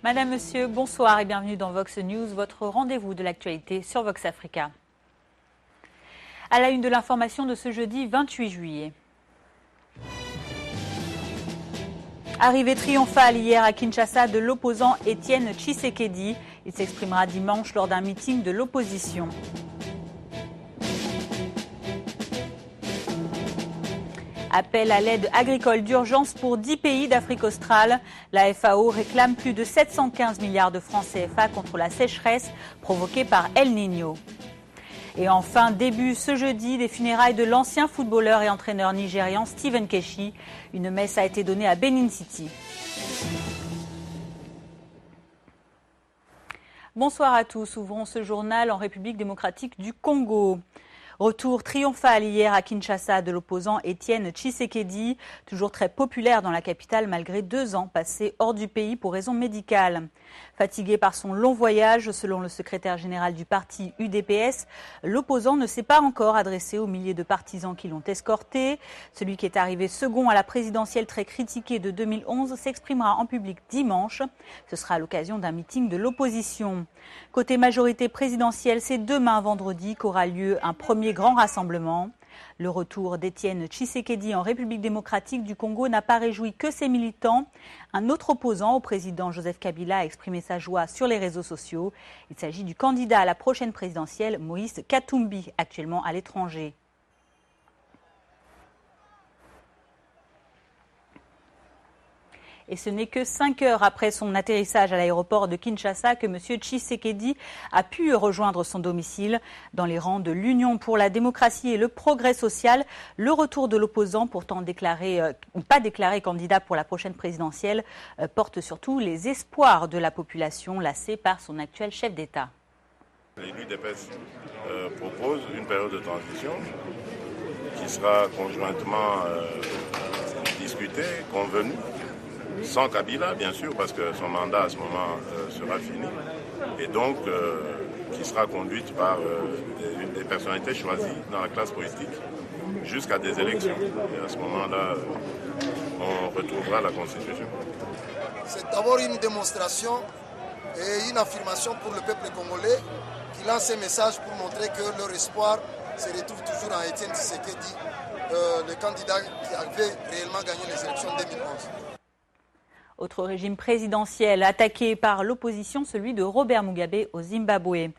Madame, Monsieur, bonsoir et bienvenue dans Vox News, votre rendez-vous de l'actualité sur Vox Africa. À la une de l'information de ce jeudi 28 juillet. Arrivée triomphale hier à Kinshasa de l'opposant Étienne Tshisekedi. Il s'exprimera dimanche lors d'un meeting de l'opposition. Appel à l'aide agricole d'urgence pour 10 pays d'Afrique australe. La FAO réclame plus de 715 milliards de francs CFA contre la sécheresse provoquée par El Niño. Et enfin, début ce jeudi des funérailles de l'ancien footballeur et entraîneur nigérian Stephen Keshi. Une messe a été donnée à Benin City. Bonsoir à tous. Ouvrons ce journal en République démocratique du Congo. Retour triomphal hier à Kinshasa de l'opposant Étienne Tshisekedi, toujours très populaire dans la capitale malgré 2 ans passés hors du pays pour raisons médicales. Fatigué par son long voyage, selon le secrétaire général du parti UDPS, l'opposant ne s'est pas encore adressé aux milliers de partisans qui l'ont escorté. Celui qui est arrivé second à la présidentielle très critiquée de 2011 s'exprimera en public dimanche. Ce sera à l'occasion d'un meeting de l'opposition. Côté majorité présidentielle, c'est demain vendredi qu'aura lieu un premier grand rassemblement. Le retour d'Étienne Tshisekedi en République démocratique du Congo n'a pas réjoui que ses militants. Un autre opposant au président Joseph Kabila a exprimé sa joie sur les réseaux sociaux. Il s'agit du candidat à la prochaine présidentielle, Moïse Katumbi, actuellement à l'étranger. Et ce n'est que 5 heures après son atterrissage à l'aéroport de Kinshasa que M. Tshisekedi a pu rejoindre son domicile. Dans les rangs de l'Union pour la démocratie et le progrès social, le retour de l'opposant, pourtant pas déclaré candidat pour la prochaine présidentielle, porte surtout les espoirs de la population lassée par son actuel chef d'État. L'UDPS propose une période de transition qui sera conjointement discutée, convenue. Sans Kabila, bien sûr, parce que son mandat à ce moment sera fini, et donc qui sera conduite par des personnalités choisies dans la classe politique jusqu'à des élections. Et à ce moment-là, on retrouvera la Constitution. C'est d'abord une démonstration et une affirmation pour le peuple congolais qui lance un message pour montrer que leur espoir se retrouve toujours en Étienne Tshisekedi, le candidat qui avait réellement gagné les élections de 2011. Autre régime présidentiel attaqué par l'opposition, celui de Robert Mugabe au Zimbabwe.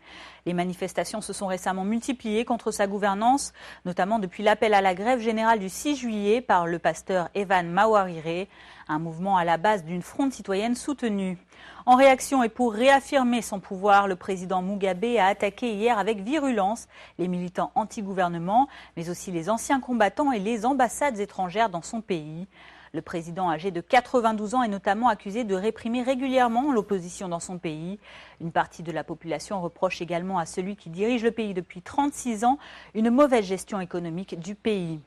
Les manifestations se sont récemment multipliées contre sa gouvernance, notamment depuis l'appel à la grève générale du 6 juillet par le pasteur Evan Mawarire, un mouvement à la base d'une fronde citoyenne soutenue. En réaction et pour réaffirmer son pouvoir, le président Mugabe a attaqué hier avec virulence les militants anti-gouvernement, mais aussi les anciens combattants et les ambassades étrangères dans son pays. Le président âgé de 92 ans est notamment accusé de réprimer régulièrement l'opposition dans son pays. Une partie de la population reproche également à celui qui dirige le pays depuis 36 ans une mauvaise gestion économique du pays.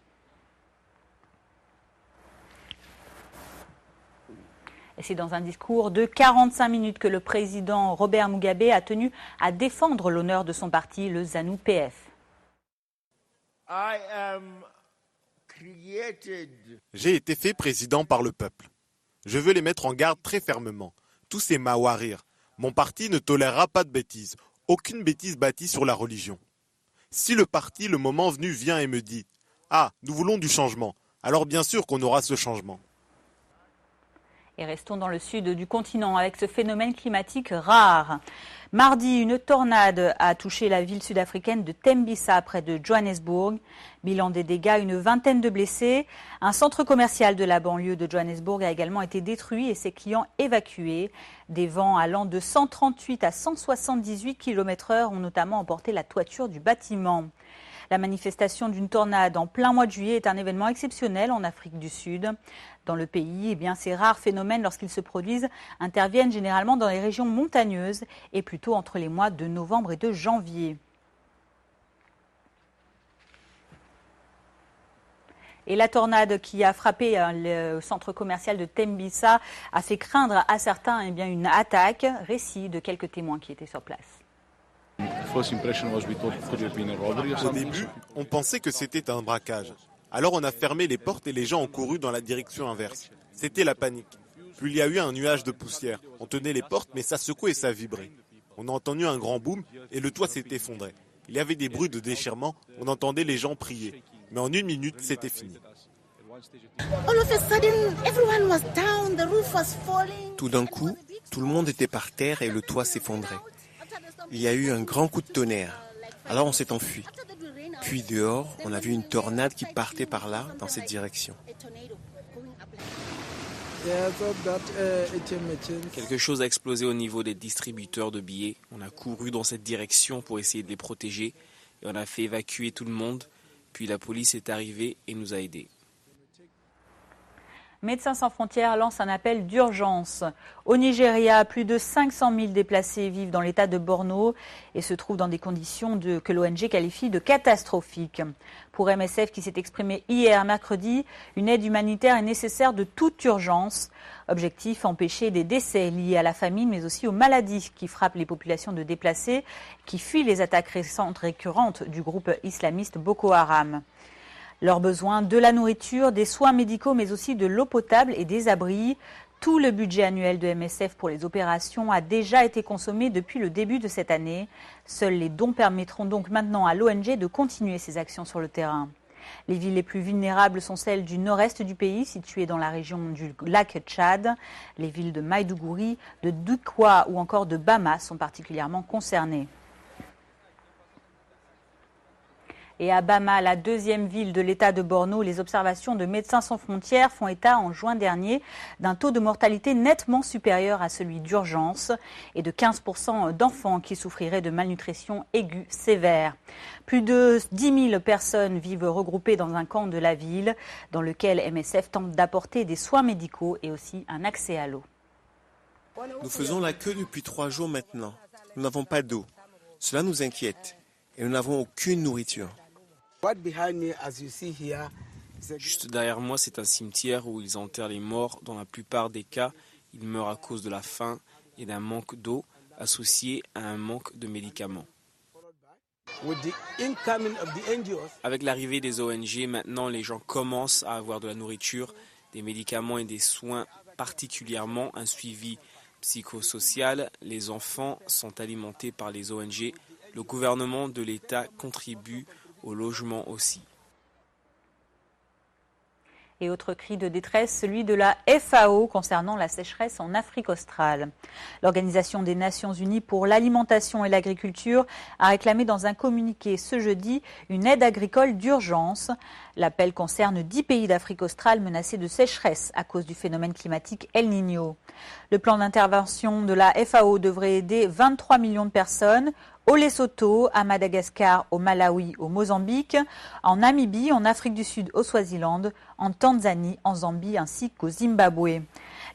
Et c'est dans un discours de 45 minutes que le président Robert Mugabe a tenu à défendre l'honneur de son parti, le ZANU-PF. J'ai été fait président par le peuple. Je veux les mettre en garde très fermement. Tous ces Mawarir. Mon parti ne tolérera pas de bêtises. Aucune bêtise bâtie sur la religion. Si le parti, le moment venu, vient et me dit « Ah, nous voulons du changement », alors bien sûr qu'on aura ce changement. Et restons dans le sud du continent avec ce phénomène climatique rare. Mardi, une tornade a touché la ville sud-africaine de Tembisa près de Johannesburg. Bilan des dégâts, une vingtaine de blessés. Un centre commercial de la banlieue de Johannesburg a également été détruit et ses clients évacués. Des vents allant de 138 à 178 km/h ont notamment emporté la toiture du bâtiment. La manifestation d'une tornade en plein mois de juillet est un événement exceptionnel en Afrique du Sud. Dans le pays, ces rares phénomènes, lorsqu'ils se produisent, interviennent généralement dans les régions montagneuses et plutôt entre les mois de novembre et de janvier. Et la tornade qui a frappé le centre commercial de Tembisa a fait craindre à certains une attaque. Récit de quelques témoins qui étaient sur place. Au début, on pensait que c'était un braquage. Alors on a fermé les portes et les gens ont couru dans la direction inverse. C'était la panique. Puis il y a eu un nuage de poussière. On tenait les portes, mais ça secouait et ça vibrait. On a entendu un grand boom et le toit s'est effondré. Il y avait des bruits de déchirement, on entendait les gens prier. Mais en 1 minute, c'était fini. Tout d'un coup, tout le monde était par terre et le toit s'effondrait. Il y a eu un grand coup de tonnerre. Alors on s'est enfui. Puis dehors, on a vu une tornade qui partait par là, dans cette direction. Quelque chose a explosé au niveau des distributeurs de billets. On a couru dans cette direction pour essayer de les protéger et on a fait évacuer tout le monde. Puis la police est arrivée et nous a aidés. Médecins sans frontières lance un appel d'urgence. Au Nigeria, plus de 500 000 déplacés vivent dans l'état de Borno et se trouvent dans des conditions que l'ONG qualifie de catastrophiques. Pour MSF qui s'est exprimé hier mercredi, une aide humanitaire est nécessaire de toute urgence. Objectif, empêcher des décès liés à la famine mais aussi aux maladies qui frappent les populations de déplacés qui fuient les attaques récurrentes du groupe islamiste Boko Haram. Leurs besoins, de la nourriture, des soins médicaux, mais aussi de l'eau potable et des abris. Tout le budget annuel de MSF pour les opérations a déjà été consommé depuis le début de cette année. Seuls les dons permettront donc maintenant à l'ONG de continuer ses actions sur le terrain. Les villes les plus vulnérables sont celles du nord-est du pays, situées dans la région du lac Tchad. Les villes de Maïdougouri, de Doukwa ou encore de Bama sont particulièrement concernées. Et à Bama, la deuxième ville de l'État de Borno, les observations de Médecins sans frontières font état en juin dernier d'un taux de mortalité nettement supérieur à celui d'urgence et de 15% d'enfants qui souffriraient de malnutrition aiguë sévère. Plus de 10 000 personnes vivent regroupées dans un camp de la ville dans lequel MSF tente d'apporter des soins médicaux et aussi un accès à l'eau. Nous faisons la queue depuis 3 jours maintenant. Nous n'avons pas d'eau. Cela nous inquiète et nous n'avons aucune nourriture. Juste derrière moi, c'est un cimetière où ils enterrent les morts. Dans la plupart des cas, ils meurent à cause de la faim et d'un manque d'eau associé à un manque de médicaments. Avec l'arrivée des ONG, maintenant les gens commencent à avoir de la nourriture, des médicaments et des soins, particulièrement un suivi psychosocial. Les enfants sont alimentés par les ONG. Le gouvernement de l'État contribue au logement aussi. Et autre cri de détresse, celui de la FAO concernant la sécheresse en Afrique australe. L'Organisation des Nations Unies pour l'alimentation et l'agriculture a réclamé dans un communiqué ce jeudi une aide agricole d'urgence. L'appel concerne 10 pays d'Afrique australe menacés de sécheresse à cause du phénomène climatique El Niño. Le plan d'intervention de la FAO devrait aider 23 millions de personnes au Lesotho, à Madagascar, au Malawi, au Mozambique, en Namibie, en Afrique du Sud, au Swaziland, en Tanzanie, en Zambie ainsi qu'au Zimbabwe.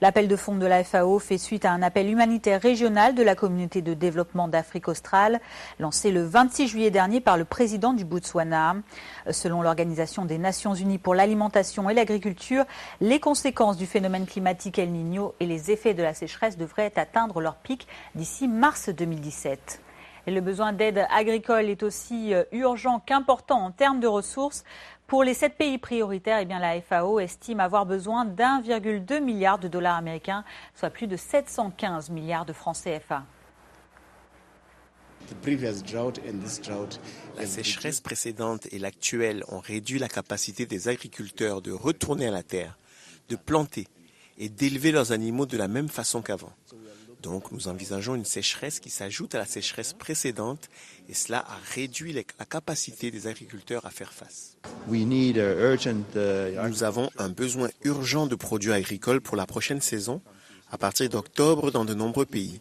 L'appel de fonds de la FAO fait suite à un appel humanitaire régional de la communauté de développement d'Afrique australe, lancé le 26 juillet dernier par le président du Botswana. Selon l'Organisation des Nations Unies pour l'alimentation et l'agriculture, les conséquences du phénomène climatique El Niño et les effets de la sécheresse devraient atteindre leur pic d'ici mars 2017. Et le besoin d'aide agricole est aussi urgent qu'important en termes de ressources. Pour les 7 pays prioritaires, la FAO estime avoir besoin d'1,2 milliard de dollars américains, soit plus de 715 milliards de francs CFA. La sécheresse précédente et l'actuelle ont réduit la capacité des agriculteurs de retourner à la terre, de planter et d'élever leurs animaux de la même façon qu'avant. Donc, nous envisageons une sécheresse qui s'ajoute à la sécheresse précédente et cela a réduit la capacité des agriculteurs à faire face. Nous avons un besoin urgent de produits agricoles pour la prochaine saison, à partir d'octobre dans de nombreux pays.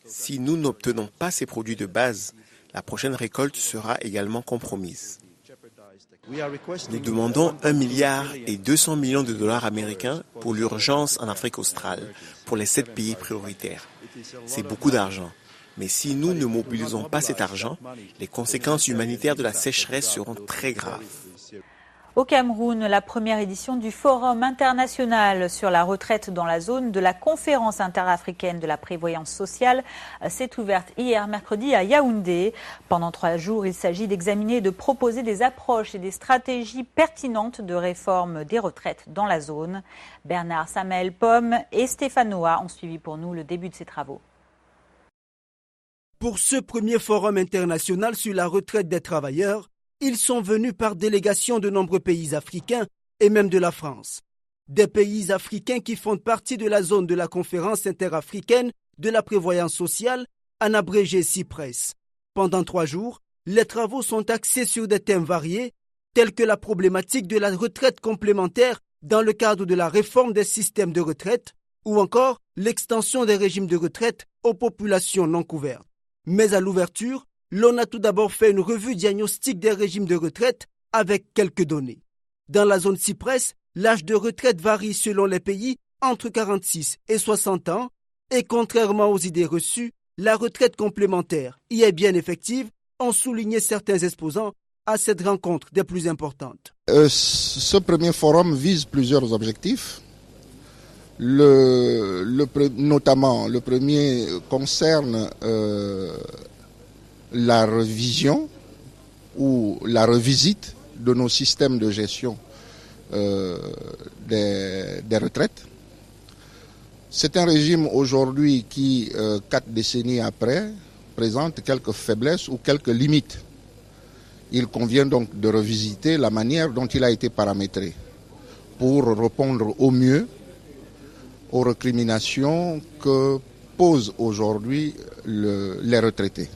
Si nous n'obtenons pas ces produits de base, la prochaine récolte sera également compromise. Nous demandons 1,2 milliard de dollars américains pour l'urgence en Afrique australe, pour les 7 pays prioritaires. C'est beaucoup d'argent. Mais si nous ne mobilisons pas cet argent, les conséquences humanitaires de la sécheresse seront très graves. Au Cameroun, la première édition du Forum international sur la retraite dans la zone de la Conférence interafricaine de la prévoyance sociale s'est ouverte hier mercredi à Yaoundé. Pendant 3 jours, il s'agit d'examiner et de proposer des approches et des stratégies pertinentes de réforme des retraites dans la zone. Bernard Samael Pomme et Stéphane Noah ont suivi pour nous le début de ces travaux. Pour ce premier forum international sur la retraite des travailleurs, ils sont venus par délégation de nombreux pays africains et même de la France. Des pays africains qui font partie de la zone de la Conférence interafricaine de la prévoyance sociale, en abrégé CIPRES. Pendant 3 jours, les travaux sont axés sur des thèmes variés, tels que la problématique de la retraite complémentaire dans le cadre de la réforme des systèmes de retraite, ou encore l'extension des régimes de retraite aux populations non couvertes. Mais à l'ouverture, l'on a tout d'abord fait une revue diagnostique des régimes de retraite avec quelques données. Dans la zone CIPRES, l'âge de retraite varie selon les pays entre 46 et 60 ans et contrairement aux idées reçues, la retraite complémentaire y est bien effective, ont souligné certains exposants à cette rencontre des plus importantes. Ce premier forum vise plusieurs objectifs. Notamment, le premier concerne la révision ou la revisite de nos systèmes de gestion des retraites. C'est un régime aujourd'hui qui, 4 décennies après, présente quelques faiblesses ou quelques limites. Il convient donc de revisiter la manière dont il a été paramétré pour répondre au mieux aux récriminations que posent aujourd'hui les retraités.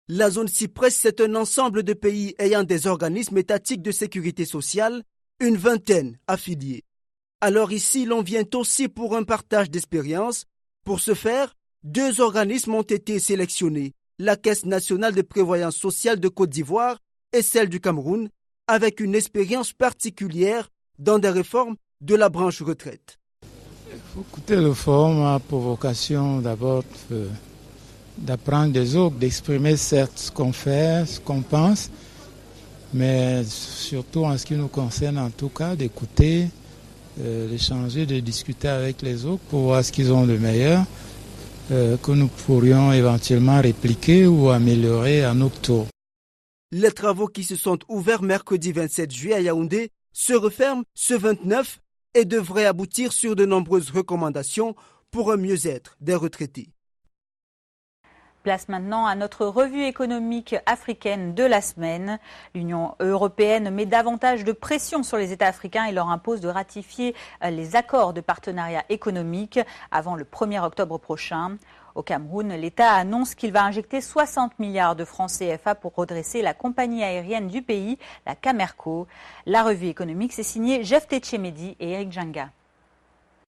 La zone CIPRES, c'est un ensemble de pays ayant des organismes étatiques de sécurité sociale, une 20aine affiliés. Alors ici, l'on vient aussi pour un partage d'expériences. Pour ce faire, 2 organismes ont été sélectionnés, la Caisse nationale de prévoyance sociale de Côte d'Ivoire et celle du Cameroun, avec une expérience particulière dans des réformes de la branche retraite. Écoutez, le forum a pour vocation d'abord d'apprendre des autres, d'exprimer certes ce qu'on fait, ce qu'on pense, mais surtout en ce qui nous concerne en tout cas, d'écouter, d'échanger, de discuter avec les autres pour voir ce qu'ils ont de meilleur, que nous pourrions éventuellement répliquer ou améliorer à notre tour. Les travaux qui se sont ouverts mercredi 27 juillet à Yaoundé se referment ce 29 et devraient aboutir sur de nombreuses recommandations pour un mieux-être des retraités. Place maintenant à notre revue économique africaine de la semaine. L'Union européenne met davantage de pression sur les États africains et leur impose de ratifier les accords de partenariat économique avant le 1er octobre prochain. Au Cameroun, l'État annonce qu'il va injecter 60 milliards de francs CFA pour redresser la compagnie aérienne du pays, la Camerco. La revue économique, c'est signé Jeff Tchemedi et Eric Djanga.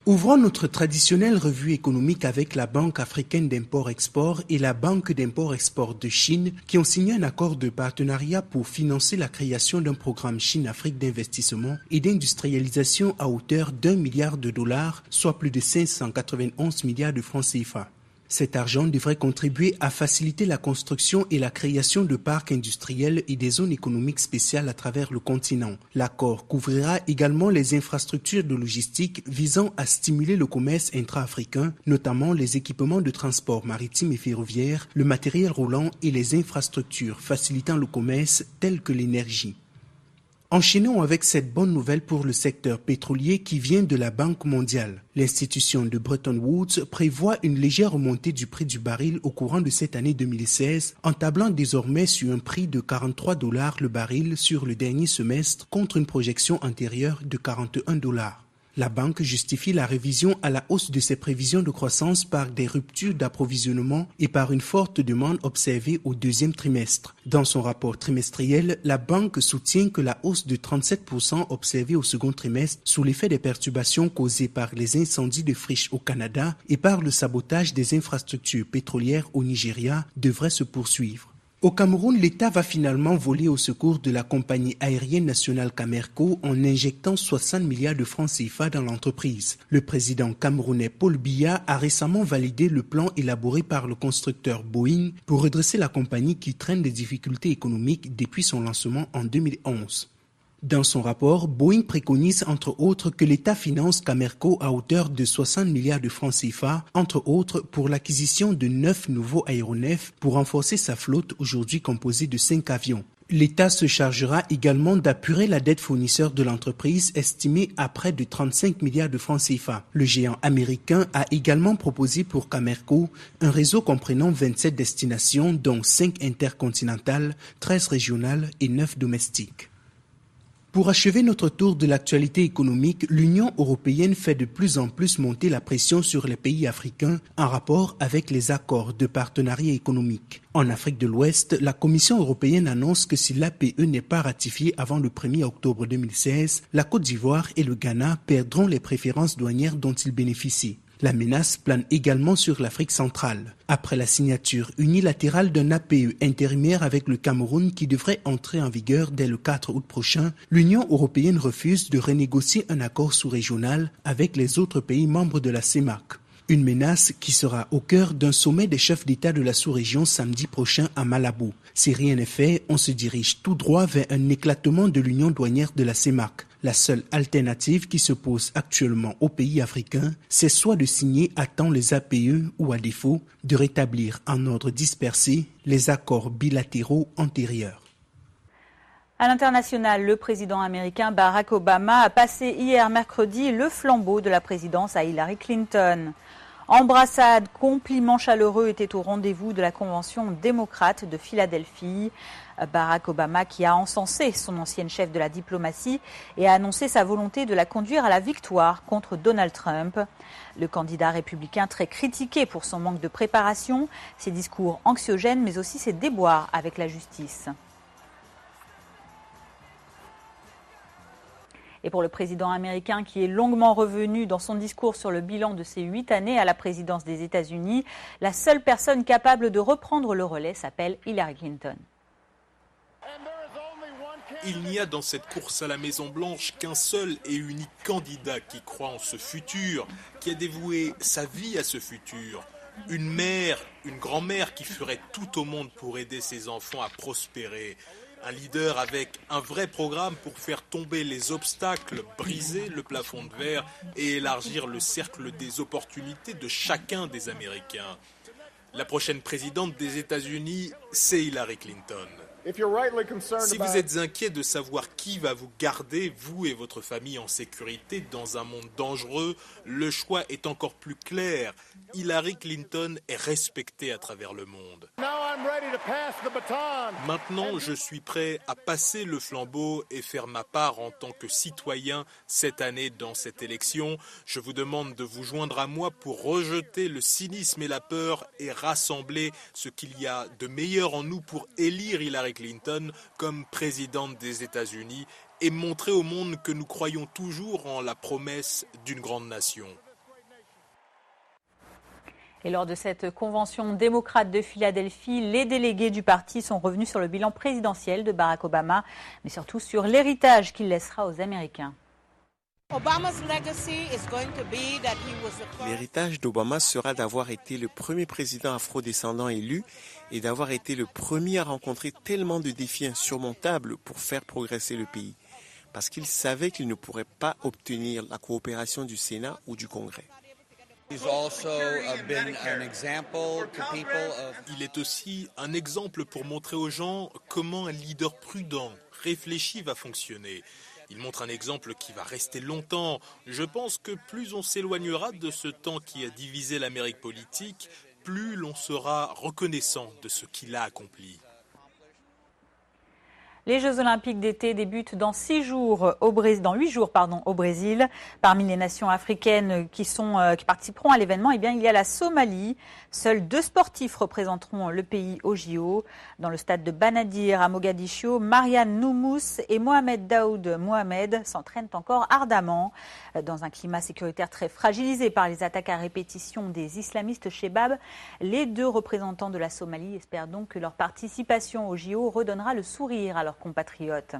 Ouvrons notre traditionnelle revue économique avec la Banque africaine d'import-export et la Banque d'import-export de Chine qui ont signé un accord de partenariat pour financer la création d'un programme Chine-Afrique d'investissement et d'industrialisation à hauteur d'1 milliard de dollars, soit plus de 591 milliards de francs CFA. Cet argent devrait contribuer à faciliter la construction et la création de parcs industriels et des zones économiques spéciales à travers le continent. L'accord couvrira également les infrastructures de logistique visant à stimuler le commerce intra-africain, notamment les équipements de transport maritime et ferroviaire, le matériel roulant et les infrastructures facilitant le commerce telles que l'énergie. Enchaînons avec cette bonne nouvelle pour le secteur pétrolier qui vient de la Banque mondiale. L'institution de Bretton Woods prévoit une légère remontée du prix du baril au courant de cette année 2016, en tablant désormais sur un prix de 43 $ le baril sur le dernier semestre contre une projection antérieure de 41 $. La banque justifie la révision à la hausse de ses prévisions de croissance par des ruptures d'approvisionnement et par une forte demande observée au 2e trimestre. Dans son rapport trimestriel, la banque soutient que la hausse de 37% observée au second trimestre sous l'effet des perturbations causées par les incendies de friches au Canada et par le sabotage des infrastructures pétrolières au Nigeria devrait se poursuivre. Au Cameroun, l'État va finalement voler au secours de la compagnie aérienne nationale Camerco en injectant 60 milliards de francs CFA dans l'entreprise. Le président camerounais Paul Biya a récemment validé le plan élaboré par le constructeur Boeing pour redresser la compagnie qui traîne des difficultés économiques depuis son lancement en 2011. Dans son rapport, Boeing préconise entre autres que l'État finance Camerco à hauteur de 60 milliards de francs CFA, entre autres pour l'acquisition de 9 nouveaux aéronefs pour renforcer sa flotte aujourd'hui composée de 5 avions. L'État se chargera également d'apurer la dette fournisseur de l'entreprise estimée à près de 35 milliards de francs CFA. Le géant américain a également proposé pour Camerco un réseau comprenant 27 destinations dont 5 intercontinentales, 13 régionales et 9 domestiques. Pour achever notre tour de l'actualité économique, l'Union européenne fait de plus en plus monter la pression sur les pays africains en rapport avec les accords de partenariat économique. En Afrique de l'Ouest, la Commission européenne annonce que si l'APE n'est pas ratifié avant le 1er octobre 2016, la Côte d'Ivoire et le Ghana perdront les préférences douanières dont ils bénéficient. La menace plane également sur l'Afrique centrale. Après la signature unilatérale d'un APE intérimaire avec le Cameroun qui devrait entrer en vigueur dès le 4 août prochain, l'Union européenne refuse de renégocier un accord sous-régional avec les autres pays membres de la CEMAC. Une menace qui sera au cœur d'un sommet des chefs d'État de la sous-région samedi prochain à Malabo. Si rien n'est fait, on se dirige tout droit vers un éclatement de l'union douanière de la CEMAC. La seule alternative qui se pose actuellement aux pays africains, c'est soit de signer à temps les APE ou à défaut, de rétablir en ordre dispersé les accords bilatéraux antérieurs. À l'international, le président américain Barack Obama a passé hier mercredi le flambeau de la présidence à Hillary Clinton. Embrassades, compliments chaleureux étaient au rendez-vous de la convention démocrate de Philadelphie. Barack Obama qui a encensé son ancienne chef de la diplomatie et a annoncé sa volonté de la conduire à la victoire contre Donald Trump. Le candidat républicain très critiqué pour son manque de préparation, ses discours anxiogènes mais aussi ses déboires avec la justice. Et pour le président américain qui est longuement revenu dans son discours sur le bilan de ses 8 années à la présidence des États-Unis, la seule personne capable de reprendre le relais s'appelle Hillary Clinton. Il n'y a dans cette course à la Maison-Blanche qu'un seul et unique candidat qui croit en ce futur, qui a dévoué sa vie à ce futur. Une mère, une grand-mère qui ferait tout au monde pour aider ses enfants à prospérer. Un leader avec un vrai programme pour faire tomber les obstacles, briser le plafond de verre et élargir le cercle des opportunités de chacun des Américains. La prochaine présidente des États-Unis, c'est Hillary Clinton. Si vous êtes inquiet de savoir qui va vous garder, vous et votre famille, en sécurité dans un monde dangereux, le choix est encore plus clair. Hillary Clinton est respectée à travers le monde. Maintenant, je suis prêt à passer le flambeau et faire ma part en tant que citoyen cette année dans cette élection. Je vous demande de vous joindre à moi pour rejeter le cynisme et la peur et rassembler ce qu'il y a de meilleur en nous pour élire Hillary Clinton comme présidente des États-Unis et montrer au monde que nous croyons toujours en la promesse d'une grande nation. Et lors de cette convention démocrate de Philadelphie, les délégués du parti sont revenus sur le bilan présidentiel de Barack Obama, mais surtout sur l'héritage qu'il laissera aux Américains. L'héritage d'Obama sera d'avoir été le premier président afro-descendant élu et d'avoir été le premier à rencontrer tellement de défis insurmontables pour faire progresser le pays, parce qu'il savait qu'il ne pourrait pas obtenir la coopération du Sénat ou du Congrès. Il est aussi un exemple pour montrer aux gens comment un leader prudent, réfléchi va fonctionner. Il montre un exemple qui va rester longtemps. Je pense que plus on s'éloignera de ce temps qui a divisé l'Amérique politique, plus l'on sera reconnaissant de ce qu'il a accompli. Les Jeux Olympiques d'été débutent dans 8 jours au Brésil. Parmi les nations africaines qui participeront à l'événement, il y a la Somalie. Seuls 2 sportifs représenteront le pays au JO. Dans le stade de Banadir à Mogadiscio, Marianne Noumous et Mohamed Daoud Mohamed s'entraînent encore ardemment. Dans un climat sécuritaire très fragilisé par les attaques à répétition des islamistes Chebab, les 2 représentants de la Somalie espèrent donc que leur participation au JO redonnera le sourire à leurs compatriotes.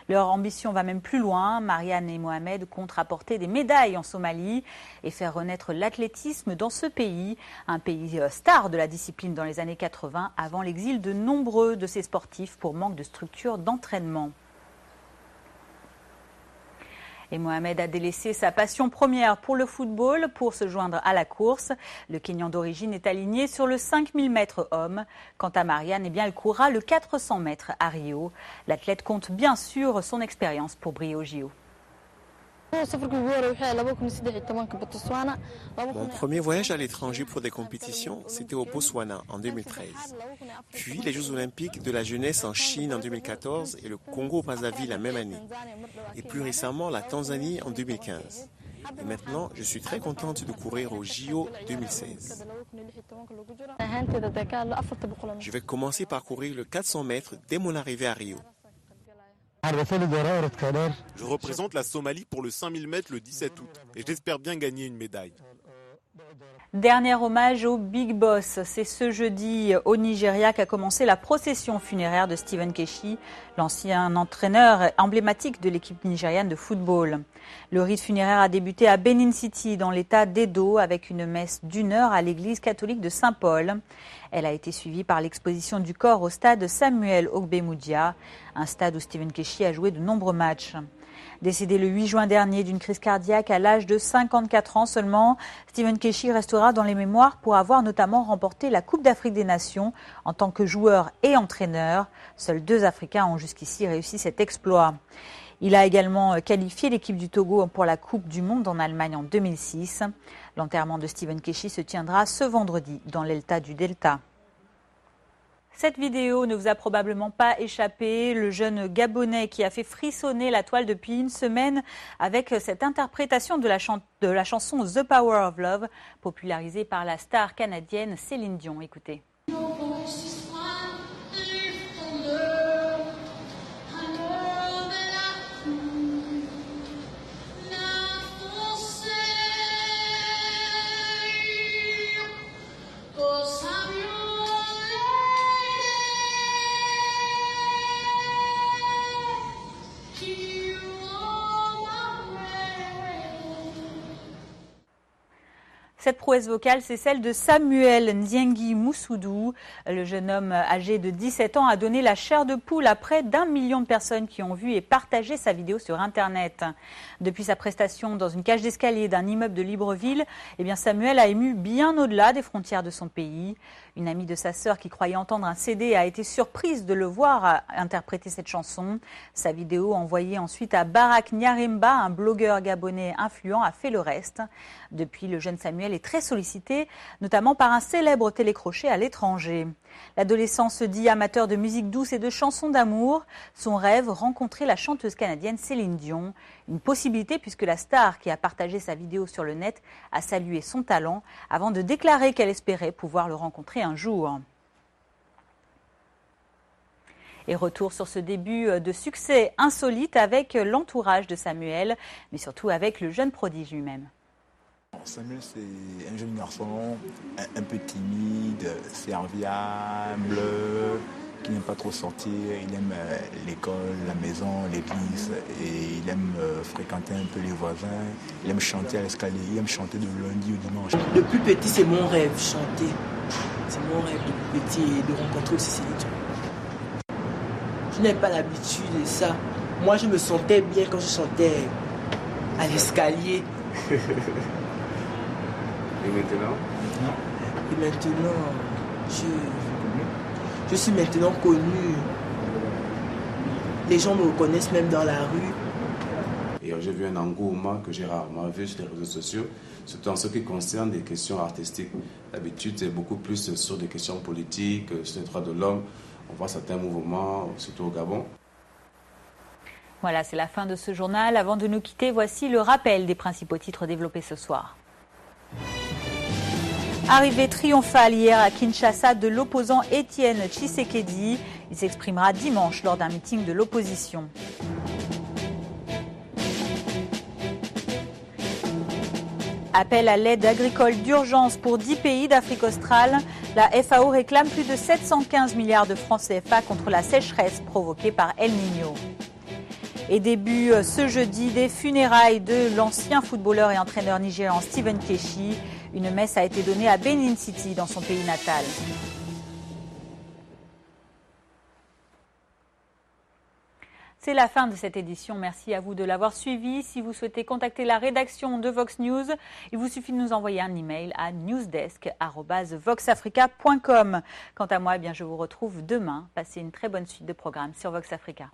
Leur ambition va même plus loin. Marianne et Mohamed comptent rapporter des médailles en Somalie et faire renaître l'athlétisme dans ce pays, un pays star de la discipline dans les années 80, avant l'exil de nombreux de ces sportifs pour manque de structure d'entraînement. Et Mohamed a délaissé sa passion première pour le football pour se joindre à la course. Le Kenyan d'origine est aligné sur le 5000 mètres hommes. Quant à Marianne, elle courra le 400 mètres à Rio. L'athlète compte bien sûr son expérience pour briller au JO. Mon premier voyage à l'étranger pour des compétitions, c'était au Botswana en 2013. Puis les Jeux olympiques de la jeunesse en Chine en 2014 et le Congo-Brazzaville la même année. Et plus récemment, la Tanzanie en 2015. Et maintenant, je suis très contente de courir au JO 2016. Je vais commencer par courir le 400 mètres dès mon arrivée à Rio. Je représente la Somalie pour le 5000 mètres le 17 août et j'espère bien gagner une médaille. Dernier hommage au Big Boss. C'est ce jeudi au Nigeria qu'a commencé la procession funéraire de Stephen Keshi, l'ancien entraîneur emblématique de l'équipe nigériane de football. Le rite funéraire a débuté à Benin City, dans l'état d'Edo, avec une messe d'1 heure à l'église catholique de Saint-Paul. Elle a été suivie par l'exposition du corps au stade Samuel Ogbemudia, un stade où Stephen Keshi a joué de nombreux matchs. Décédé le 8 juin dernier d'une crise cardiaque à l'âge de 54 ans seulement, Stephen Keshi restera dans les mémoires pour avoir notamment remporté la Coupe d'Afrique des Nations en tant que joueur et entraîneur. Seuls 2 Africains ont jusqu'ici réussi cet exploit. Il a également qualifié l'équipe du Togo pour la Coupe du Monde en Allemagne en 2006. L'enterrement de Stephen Keshi se tiendra ce vendredi dans l'Elta du Delta. Cette vidéo ne vous a probablement pas échappé. Le jeune Gabonais qui a fait frissonner la toile depuis une semaine avec cette interprétation de la chanson The Power of Love, popularisée par la star canadienne Céline Dion. Écoutez. Cette prouesse vocale, c'est celle de Samuel Nziengi Moussoudou. Le jeune homme âgé de 17 ans a donné la chair de poule à près d'1 million de personnes qui ont vu et partagé sa vidéo sur Internet. Depuis sa prestation dans une cage d'escalier d'un immeuble de Libreville, Samuel a ému bien au-delà des frontières de son pays. Une amie de sa sœur qui croyait entendre un CD a été surprise de le voir interpréter cette chanson. Sa vidéo, envoyée ensuite à Barak Nyarimba, un blogueur gabonais influent, a fait le reste. Depuis, le jeune Samuel est très sollicité, notamment par un célèbre télécrochet à l'étranger. L'adolescent se dit amateur de musique douce et de chansons d'amour. Son rêve, rencontrer la chanteuse canadienne Céline Dion. Une possibilité puisque la star qui a partagé sa vidéo sur le net a salué son talent avant de déclarer qu'elle espérait pouvoir le rencontrer un jour. Et retour sur ce début de succès insolite avec l'entourage de Samuel, mais surtout avec le jeune prodige lui-même. Samuel, c'est un jeune garçon un peu timide, serviable, qui n'aime pas trop sortir. Il aime l'école, la maison, l'église, et il aime fréquenter un peu les voisins. Il aime chanter à l'escalier, il aime chanter de lundi au dimanche. Depuis petit, c'est mon rêve, chanter. C'est mon rêve depuis petit, de rencontrer aussi Céline Dion. Je n'ai pas l'habitude de ça. Moi, je me sentais bien quand je chantais à l'escalier. Et maintenant? Et maintenant, je suis maintenant connu. Les gens me reconnaissent même dans la rue. Et j'ai vu un engouement que j'ai rarement vu sur les réseaux sociaux, surtout en ce qui concerne des questions artistiques. D'habitude, c'est beaucoup plus sur des questions politiques, sur les droits de l'homme. On voit certains mouvements, surtout au Gabon. Voilà, c'est la fin de ce journal. Avant de nous quitter, voici le rappel des principaux titres développés ce soir. Arrivée triomphale hier à Kinshasa de l'opposant Étienne Tshisekedi. Il s'exprimera dimanche lors d'un meeting de l'opposition. Appel à l'aide agricole d'urgence pour 10 pays d'Afrique australe. La FAO réclame plus de 715 milliards de francs CFA contre la sécheresse provoquée par El Niño. Et début ce jeudi des funérailles de l'ancien footballeur et entraîneur nigérian Stephen Keshi. Une messe a été donnée à Benin City, dans son pays natal. C'est la fin de cette édition. Merci à vous de l'avoir suivi. Si vous souhaitez contacter la rédaction de Vox News, il vous suffit de nous envoyer un email à newsdesk@voxafrica.com. Quant à moi, je vous retrouve demain. Passez une très bonne suite de programmes sur Vox Africa.